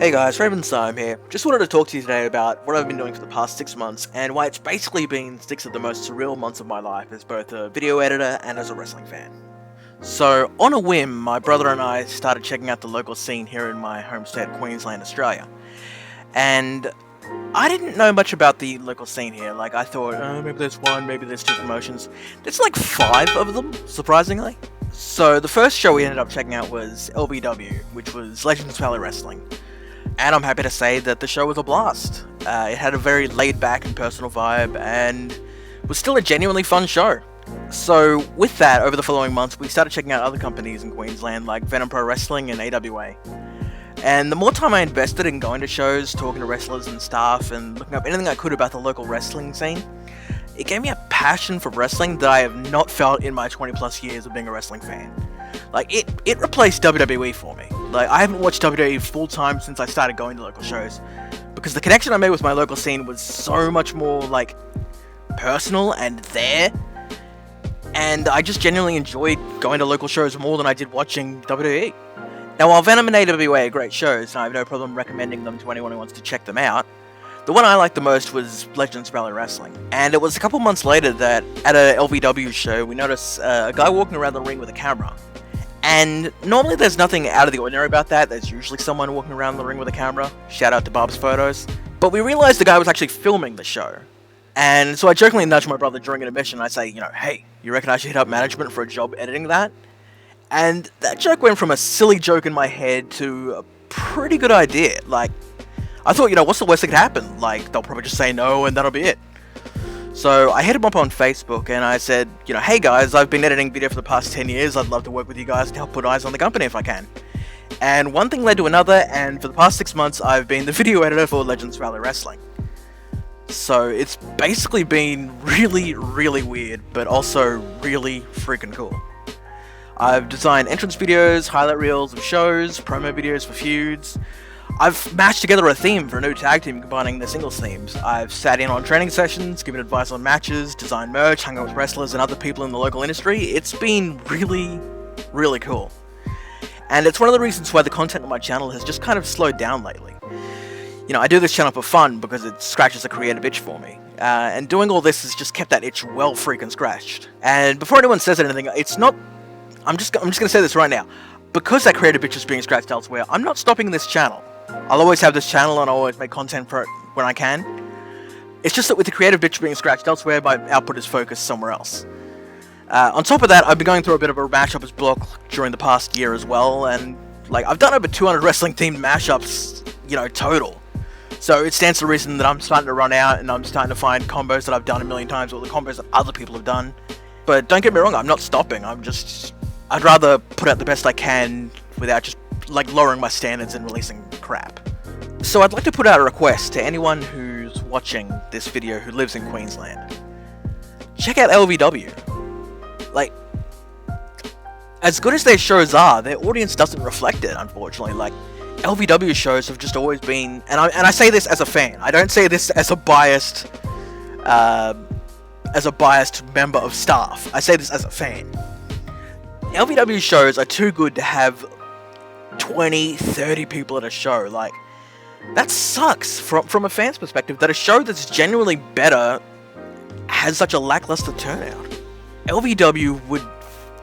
Hey guys, RAVINGS here. Just wanted to talk to you today about what I've been doing for the past 6 months and why it's basically been 6 of the most surreal months of my life as both a video editor and as a wrestling fan. So, on a whim, my brother and I started checking out the local scene here in my home state of Queensland, Australia. And I didn't know much about the local scene here. Like, I thought, maybe there's one, maybe there's two promotions. There's like 5 of them, surprisingly. So, the first show we ended up checking out was LBW, which was Legends Valhalla Wrestling. And I'm happy to say that the show was a blast. It had a very laid-back and personal vibe, and was still a genuinely fun show. So, with that, over the following months, we started checking out other companies in Queensland, like Venom Pro Wrestling and AWA. And the more time I invested in going to shows, talking to wrestlers and staff, and looking up anything I could about the local wrestling scene, it gave me a passion for wrestling that I have not felt in my 20-plus years of being a wrestling fan. Like, it replaced WWE for me. Like, I haven't watched WWE full-time since I started going to local shows, because the connection I made with my local scene was so much more, like, personal and there, and I just genuinely enjoyed going to local shows more than I did watching WWE. Now, while Venom and AWA are great shows, and I have no problem recommending them to anyone who wants to check them out, the one I liked the most was Legends Valhalla Wrestling. And it was a couple months later that, at a LVW show, we noticed a guy walking around the ring with a camera. And normally there's nothing out of the ordinary about that. There's usually someone walking around the ring with a camera. Shout out to Bob's Photos. But we realized the guy was actually filming the show. And so I jokingly nudged my brother during intermission. I say, hey, you reckon I should hit up management for a job editing that? And that joke went from a silly joke in my head to a pretty good idea. Like, I thought, what's the worst that could happen? Like, they'll probably just say no and that'll be it. So I hit him up on Facebook and I said, hey guys, I've been editing video for the past 10 years. I'd love to work with you guys to help put eyes on the company if I can. And one thing led to another, and for the past 6 months, I've been the video editor for Legends Valhalla Wrestling. So it's basically been really, really weird, but also really freaking cool. I've designed entrance videos, highlight reels of shows, promo videos for feuds. I've matched together a theme for a new tag team combining their singles themes. I've sat in on training sessions, given advice on matches, designed merch, hung out with wrestlers and other people in the local industry. It's been really, really cool. And it's one of the reasons why the content on my channel has just kind of slowed down lately. I do this channel for fun because it scratches a creative itch for me. And doing all this has just kept that itch well freaking scratched. And before anyone says anything, it's not... I'm just gonna say this right now. Because that creative itch is being scratched elsewhere, I'm not stopping this channel. I'll always have this channel and I'll always make content for it when I can. It's just that with the creative itch being scratched elsewhere, my output is focused somewhere else. On top of that, I've been going through a bit of a mashups block during the past year as well, and I've done over 200 wrestling themed mashups, total. So it stands to reason that I'm starting to run out and I'm starting to find combos that I've done a million times or the combos that other people have done. But don't get me wrong, I'm not stopping. I'd rather put out the best I can without just lowering my standards and releasing crap. So I'd like to put out a request to anyone who's watching this video who lives in Queensland. Check out LVW. As good as their shows are, their audience doesn't reflect it, unfortunately. LVW shows have just always been, and I say this as a fan. I don't say this as a biased member of staff. I say this as a fan. LVW shows are too good to have 20, 30 people at a show. That sucks from a fan's perspective, that a show that's genuinely better has such a lackluster turnout. LVW would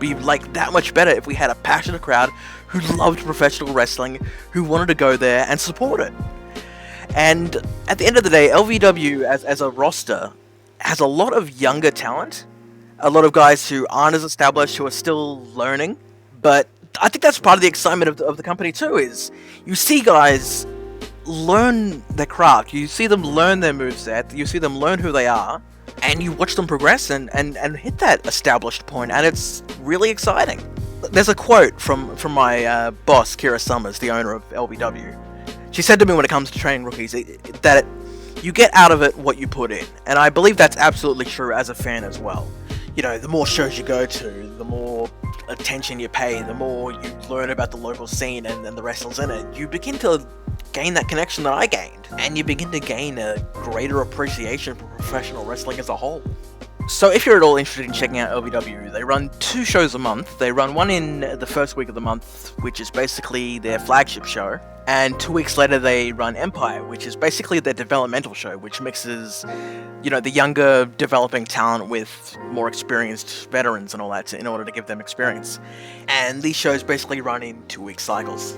be that much better if we had a passionate crowd who loved professional wrestling, who wanted to go there and support it. And at the end of the day, LVW as a roster has a lot of younger talent, a lot of guys who aren't as established, who are still learning, but I think that's part of the excitement of the company too, is you see guys learn their craft, you see them learn their moveset, you see them learn who they are, and you watch them progress and hit that established point, and it's really exciting. There's a quote from my boss, Kira Summers, the owner of LVW. She said to me when it comes to training rookies that you get out of it what you put in, and I believe that's absolutely true as a fan as well. The more shows you go to, the more attention you pay, the more you learn about the local scene and the wrestlers in it, you begin to gain that connection that I gained, and you begin to gain a greater appreciation for professional wrestling as a whole. So if you're at all interested in checking out LVW, they run 2 shows a month. They run one in the first week of the month, which is basically their flagship show, And 2 weeks later, they run Empire, which is basically their developmental show, which mixes, the younger developing talent with more experienced veterans and all that in order to give them experience. And these shows basically run in 2-week cycles.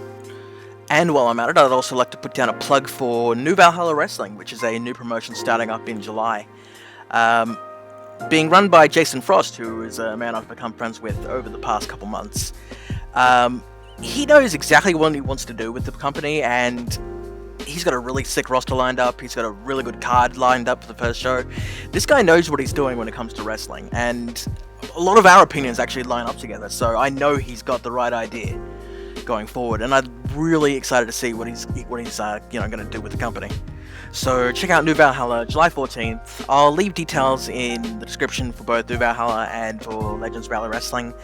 And while I'm at it, I'd also like to put down a plug for New Valhalla Wrestling, which is a new promotion starting up in July. Being run by Jason Frost, who is a man I've become friends with over the past couple months. He knows exactly what he wants to do with the company, and he's got a really sick roster lined up. He's got a really good card lined up for the first show. This guy knows what he's doing when it comes to wrestling, and a lot of our opinions actually line up together, so I know he's got the right idea going forward, and I'm really excited to see what he's going to do with the company. So check out New Valhalla, July 14th. I'll leave details in the description for both New Valhalla and for Legends Rally Wrestling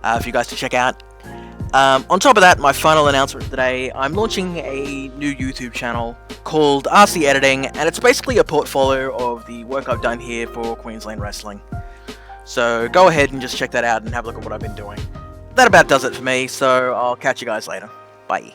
for you guys to check out. On top of that, my final announcement today, I'm launching a new YouTube channel called RC Editing, and it's basically a portfolio of the work I've done here for Queensland Wrestling. So go ahead and just check that out and have a look at what I've been doing. That about does it for me, so I'll catch you guys later. Bye.